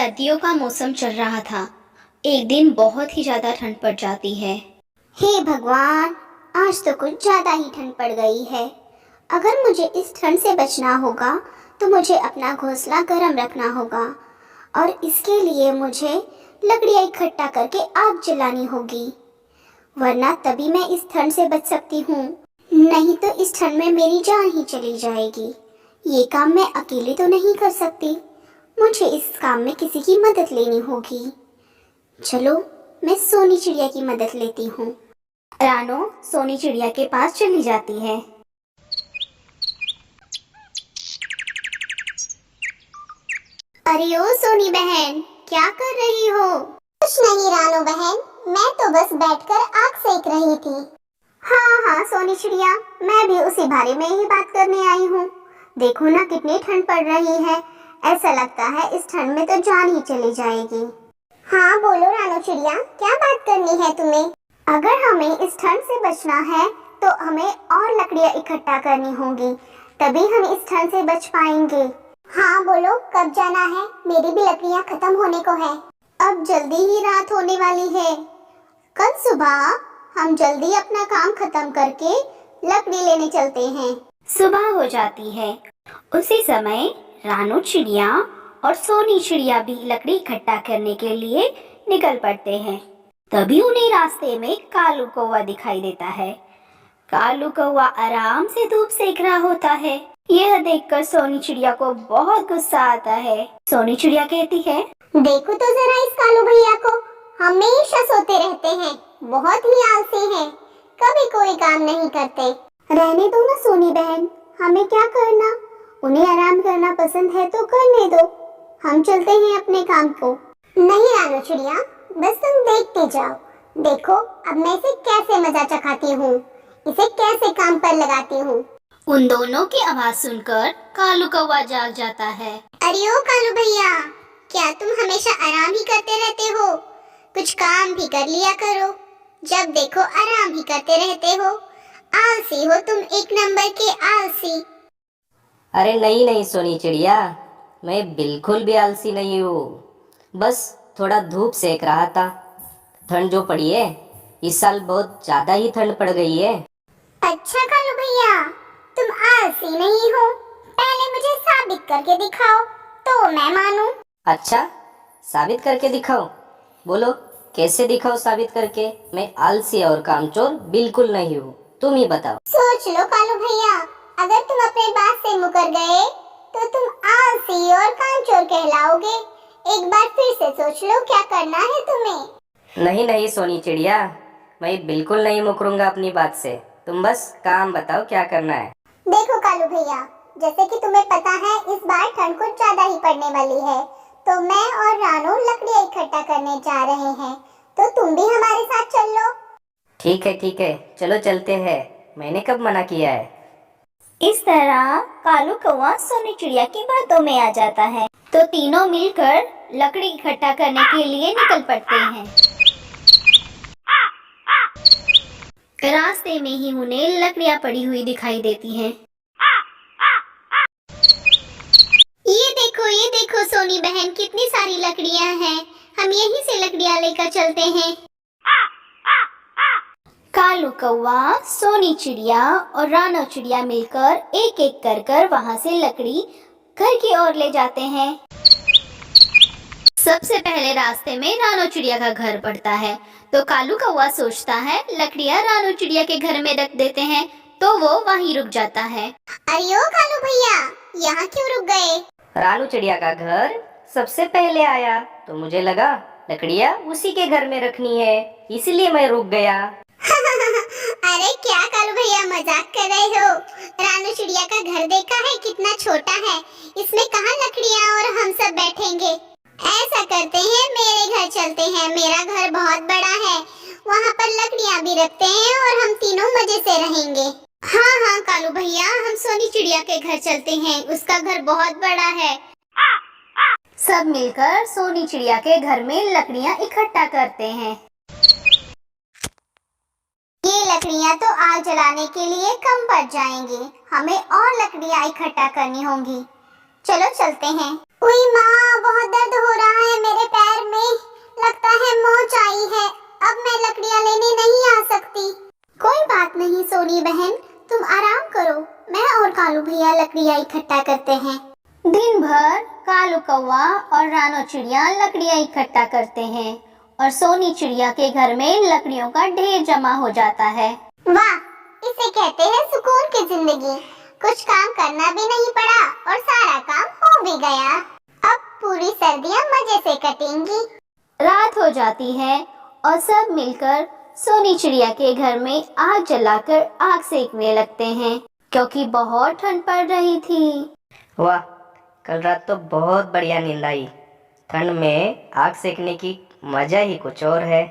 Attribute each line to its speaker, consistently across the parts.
Speaker 1: सर्दियों का मौसम चल रहा था। एक दिन बहुत ही ज्यादा ठंड पड़ जाती है।
Speaker 2: हे भगवान, आज तो कुछ ज्यादा ही ठंड पड़ गई है। अगर मुझे इस ठंड से बचना होगा तो मुझे अपना घोंसला गर्म रखना होगा और इसके लिए मुझे लकड़ियाँ इकट्ठा करके आग जलानी होगी, वरना तभी मैं इस ठंड से बच सकती हूँ। नहीं तो इस ठंड में मेरी जान ही चली जाएगी। ये काम मैं अकेले तो नहीं कर सकती, मुझे इस काम में किसी की मदद लेनी होगी। चलो, मैं सोनी चिड़िया की मदद लेती हूँ।
Speaker 1: रानो सोनी चिड़िया के पास चली जाती है।
Speaker 2: अरे ओ सोनी बहन, क्या कर रही हो? कुछ नहीं रानो बहन, मैं तो बस बैठकर आग सेक रही थी। हाँ हाँ सोनी चिड़िया, मैं भी उसी बारे में ही बात करने आई हूँ। देखो ना कितनी ठंड पड़ रही है, ऐसा लगता है इस ठंड में तो जान ही चली जाएगी। हाँ बोलो रानो चिड़िया, क्या बात करनी है तुम्हें? अगर हमें इस ठंड से बचना है तो हमें और लकड़ियाँ इकट्ठा करनी होंगी, तभी हम इस ठंड से बच पाएंगे। हाँ बोलो, कब जाना है? मेरी भी लकड़ियाँ खत्म होने को है। अब जल्दी ही रात होने वाली है। कल सुबह हम जल्दी अपना काम खत्म करके लकड़ी लेने चलते हैं।
Speaker 1: सुबह हो जाती है। उसी समय रानो चिड़िया और सोनी चिड़िया भी लकड़ी इकट्ठा करने के लिए निकल पड़ते हैं। तभी उन्हें रास्ते में कालू कौवा दिखाई देता है। कालू कौवा आराम से धूप सेक रहा होता है। यह देखकर सोनी चिड़िया को बहुत गुस्सा आता है। सोनी चिड़िया कहती है,
Speaker 2: देखो तो जरा इस कालू भैया को, हमेशा सोते रहते हैं, बहुत ही आलसी हैं, कभी कोई काम नहीं करते। रहने दो ना सोनी बहन, हमें क्या करना, उन्हें आराम करना पसंद है तो करने दो, हम चलते हैं अपने काम को। नहीं रानो चिड़िया, बस तुम देखते जाओ। देखो अब मैं इसे कैसे मजा चखाती हूँ, इसे कैसे काम पर लगाती हूँ।
Speaker 1: उन दोनों की आवाज सुनकर कालू कौवा जाग जाता है।
Speaker 2: अरे ओ कालू भैया, क्या तुम हमेशा आराम ही करते रहते हो? कुछ काम भी कर लिया करो, जब देखो आराम ही करते रहते हो। आलसी हो तुम, एक नंबर के आलसी।
Speaker 3: अरे नहीं नहीं सोनी चिड़िया, मैं बिल्कुल भी आलसी नहीं हूँ, बस थोड़ा धूप सेक रहा था। ठंड जो पड़ी है इस साल बहुत ज़्यादा ही ठंड पड़ गई है।
Speaker 2: अच्छा कालू भैया, तुम आलसी नहीं हो, पहले मुझे साबित करके दिखाओ तो मैं मानूं।
Speaker 3: अच्छा, साबित करके दिखाओ? बोलो कैसे दिखाओ साबित करके? मैं आलसी और कामचोर बिल्कुल नहीं हूँ, तुम ही बताओ।
Speaker 2: सोच लो कालू भैया, अगर तुम अपने बात से मुकर गए तो तुम आलसी और कामचोर कहलाओगे। एक बार फिर से सोच लो, क्या करना है तुम्हें?
Speaker 3: नहीं नहीं सोनी चिड़िया, मैं बिल्कुल नहीं मुकरूंगा अपनी बात से, तुम बस काम बताओ क्या करना है।
Speaker 2: देखो कालू भैया, जैसे कि तुम्हें पता है इस बार ठंड कुछ ज्यादा ही पड़ने वाली है, तो मैं और रानू लकड़ियाँ इकट्ठा करने जा रहे हैं, तो तुम भी हमारे साथ चल लो।
Speaker 3: ठीक है, चलो चलते हैं, मैंने कब मना किया है।
Speaker 1: इस तरह कालू कौवा सोनी चिड़िया की बातों में आ जाता है, तो तीनों मिलकर लकड़ी इकट्ठा करने के लिए निकल पड़ते हैं। रास्ते में ही उन्हें लकड़ियां पड़ी हुई दिखाई देती हैं।
Speaker 2: ये देखो सोनी बहन, कितनी सारी लकड़ियाँ हैं, हम यहीं से लकड़ियाँ लेकर चलते हैं।
Speaker 1: कालू कौवा, सोनी चिड़िया और रानो चिड़िया मिलकर एक एक कर वहां से लकड़ी घर की ओर ले जाते हैं। सबसे पहले रास्ते में रानो चिड़िया का घर पड़ता है, तो कालू कौवा सोचता है लकड़ियां रानो चिड़िया के घर में रख देते हैं, तो वो वहीं रुक जाता है।
Speaker 2: अरे ओ कालू भैया, यहाँ क्यों रुक गए?
Speaker 3: रानू चिड़िया का घर सबसे पहले आया, तो मुझे लगा लकड़ियाँ उसी के घर में रखनी है, इसलिए मैं रुक गया।
Speaker 2: अरे क्या कालू भैया, मजाक कर रहे हो? रानू चिड़िया का घर देखा है, कितना छोटा है, इसमें कहाँ लकड़ियाँ और हम सब बैठेंगे। ऐसा करते हैं, मेरे घर चलते हैं, मेरा घर बहुत बड़ा है, वहाँ पर लकड़ियाँ भी रखते हैं और हम तीनों मजे से रहेंगे। हाँ कालू भैया, हम सोनी चिड़िया के घर चलते हैं, उसका घर बहुत बड़ा है।
Speaker 1: सब मिलकर सोनी चिड़िया के घर में लकड़ियां इकट्ठा करते हैं।
Speaker 2: ये लकड़ियाँ तो आग जलाने के लिए कम पड़ जाएंगी, हमें और लकड़ियाँ इकट्ठा करनी होंगी। चलो चलते हैं। ओए माँ, बहुत दर्द हो रहा है मेरे पैर में। लगता है मोच आई है। अब मैं लकड़ियाँ लेने नहीं आ सकती। कोई बात नहीं सोनी बहन, तुम आराम करो। मैं और कालू भैया लकड़ियाँ इकट्ठा करते हैं।
Speaker 1: दिन भर कालू कौवा और रानो चिड़िया लकड़ियाँ इकट्ठा करते हैं और सोनी चिड़िया के घर में लकड़ियों का ढेर जमा हो जाता है।
Speaker 2: वाह, इसे कहते हैं सुकून की जिंदगी। कुछ काम करना भी नहीं पड़ा और सारा काम हो भी गया। अब पूरी सर्दियाँ मजे से कटेंगी।
Speaker 1: रात हो जाती है और सब मिलकर सोनी चिड़िया के घर में आग जलाकर आग सेकने लगते हैं क्योंकि बहुत ठंड पड़ रही थी।
Speaker 3: वाह, कल रात तो बहुत बढ़िया नींद आई। ठंड में आग सेकने की मजा ही कुछ और है।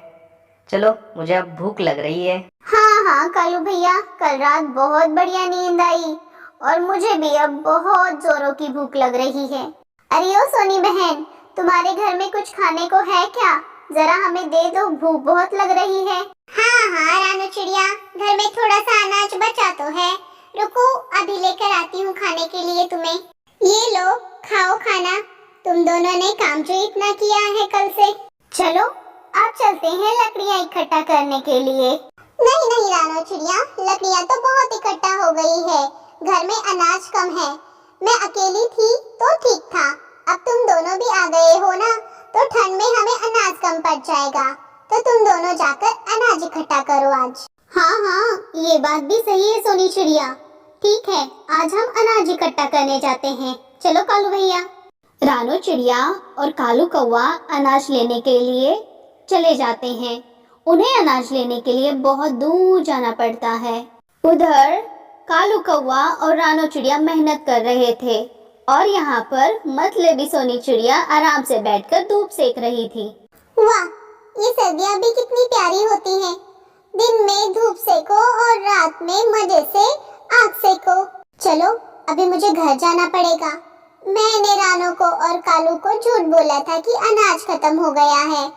Speaker 3: चलो, मुझे अब भूख लग रही है।
Speaker 2: हाँ हाँ कालू भैया, कल रात बहुत बढ़िया नींद आई और मुझे भी अब बहुत जोरों की भूख लग रही है। अरे ओ सोनी बहन, तुम्हारे घर में कुछ खाने को है क्या? जरा हमें दे दो, भूख बहुत लग रही है। हाँ हाँ रानू चिड़िया, घर में थोड़ा सा अनाज बचा तो है। रुको, अभी लेकर आती हूँ खाने के लिए तुम्हें। ये लो, खाओ खाना। तुम दोनों ने काम जो इतना किया है कल से। चलो, अब चलते हैं लकड़ियाँ इकट्ठा करने के लिए। नहीं नहीं रानो चिड़िया, लकड़ियाँ तो बहुत इकट्ठा हो गई है। घर में अनाज कम है। मैं अकेली थी तो ठीक था। अब तुम दोनों भी आ गए हो ना, तो ठंड में हमें अनाज कम पड़ जाएगा। तो तुम दोनों जाकर अनाज इकट्ठा करो आज। हाँ हाँ, ये बात भी सही है सोनी चिड़िया। ठीक है, आज हम अनाज इकट्ठा करने जाते हैं। चलो कालू भैया।
Speaker 1: रानो चिड़िया और कालू कौवा अनाज लेने के लिए चले जाते हैं। उन्हें अनाज लेने के लिए बहुत दूर जाना पड़ता है। उधर कालू कौवा और रानो चिड़िया मेहनत कर रहे थे और यहाँ पर मतलबी सोनी चिड़िया आराम से बैठकर धूप सेक रही थी।
Speaker 2: वाह, ये सर्दियाँ भी कितनी प्यारी होती हैं। दिन में धूप सेको और रात में मजे से आग सेको। चलो, अभी मुझे घर जाना पड़ेगा। मैंने रानो को और कालू को झूठ बोला था कि अनाज खत्म हो गया है,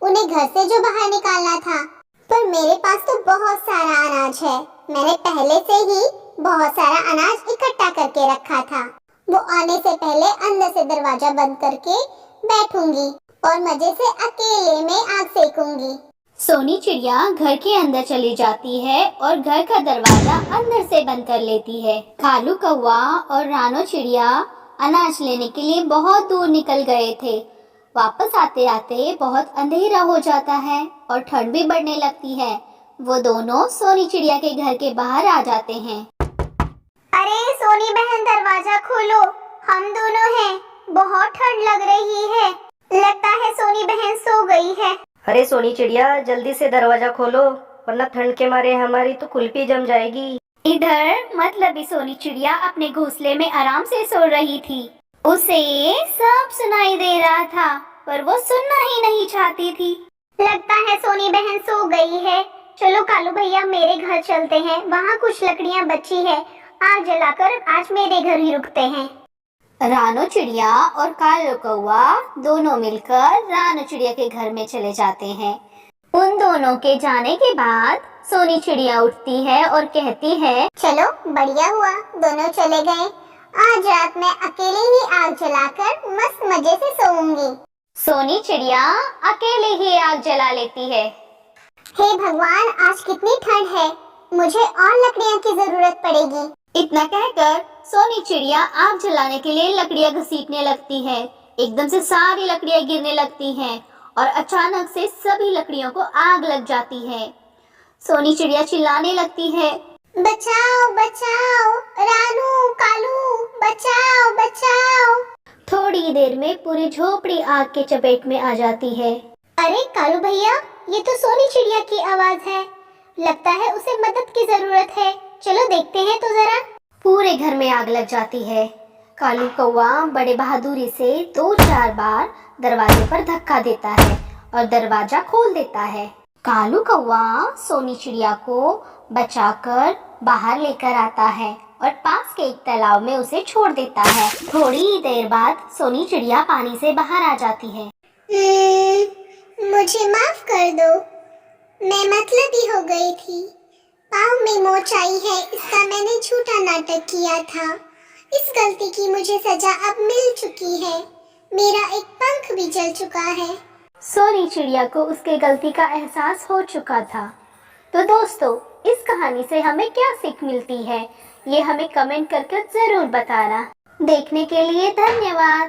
Speaker 2: उन्हें घर से जो बाहर निकालना था। पर मेरे पास तो बहुत सारा अनाज है। मैंने पहले से ही बहुत सारा अनाज इकट्ठा करके रखा था। वो आने से पहले अंदर से दरवाजा बंद करके बैठूंगी और मजे से अकेले में आग सेकूंगी।
Speaker 1: सोनी चिड़िया घर के अंदर चली जाती है और घर का दरवाजा अंदर से बंद कर लेती है। कालू कौवा और रानो चिड़िया अनाज लेने के लिए बहुत दूर निकल गए थे। वापस आते आते बहुत अंधेरा हो जाता है और ठंड भी बढ़ने लगती है। वो दोनों सोनी चिड़िया के घर के बाहर आ जाते हैं।
Speaker 2: अरे सोनी बहन, दरवाजा खोलो, हम दोनों हैं। बहुत ठंड लग रही है। लगता है सोनी बहन सो गई है।
Speaker 3: अरे सोनी चिड़िया, जल्दी से दरवाजा खोलो, वरना ठंड के मारे हमारी तो कुल्फी जम जाएगी।
Speaker 1: इधर मतलबी सोनी चिड़िया अपने घोंसले में आराम से सो रही थी। उसे सब सुनाई दे रहा था पर वो सुनना ही नहीं चाहती थी।
Speaker 2: लगता है सोनी बहन सो गई है। चलो कालू भैया, मेरे घर चलते हैं। वहाँ कुछ लकड़ियाँ बची है। आग जलाकर आज मेरे घर ही रुकते हैं।
Speaker 1: रानो चिड़िया और कालू कौवा दोनों मिलकर रानो चिड़िया के घर में चले जाते हैं। उन दोनों के जाने के बाद सोनी चिड़िया उठती है और कहती है,
Speaker 2: चलो बढ़िया हुआ, दोनों चले गए। आज रात मैं अकेले ही आग जलाकर मस्त मजे से सोऊंगी।
Speaker 1: सोनी चिड़िया अकेले ही आग जला लेती है।
Speaker 2: हे भगवान, आज कितनी ठंड है। मुझे और लकड़ियाँ की जरूरत पड़ेगी।
Speaker 1: इतना कहकर सोनी चिड़िया आग जलाने के लिए लकड़ियाँ घसीटने लगती है। एकदम से सारी लकड़ियाँ गिरने लगती हैं और अचानक से सभी लकड़ियों को आग लग जाती है। सोनी चिड़िया चिल्लाने लगती है,
Speaker 2: बचाओ बचाओ, रानू कालू, बचाओ बचाओ।
Speaker 1: थोड़ी देर में पूरी झोपड़ी आग के चपेट में आ जाती है।
Speaker 2: अरे कालू भैया, ये तो सोनी चिड़िया की आवाज है। लगता है उसे मदद की जरूरत है। चलो देखते हैं तो जरा।
Speaker 1: पूरे घर में आग लग जाती है। कालू कौवा बड़े बहादुरी से 2-4 बार दरवाजे पर धक्का देता है और दरवाजा खोल देता है। कालू कौवा सोनी चिड़िया को बचाकर बाहर लेकर आता है और पास के एक तालाब में उसे छोड़ देता है। थोड़ी देर बाद सोनी चिड़िया पानी से बाहर आ जाती है।
Speaker 2: मुझे माफ कर दो, मैं मतलबी हो गई थी। पाँव में मोच आई है, इसका मैंने झूठा नाटक किया था। इस गलती की मुझे सजा अब मिल चुकी है। मेरा एक पंख भी जल चुका है।
Speaker 1: सोनी चिड़िया को उसके गलती का एहसास हो चुका था। तो दोस्तों, इस कहानी से हमें क्या सीख मिलती है, ये हमें कमेंट करके जरूर बताना। देखने के लिए धन्यवाद।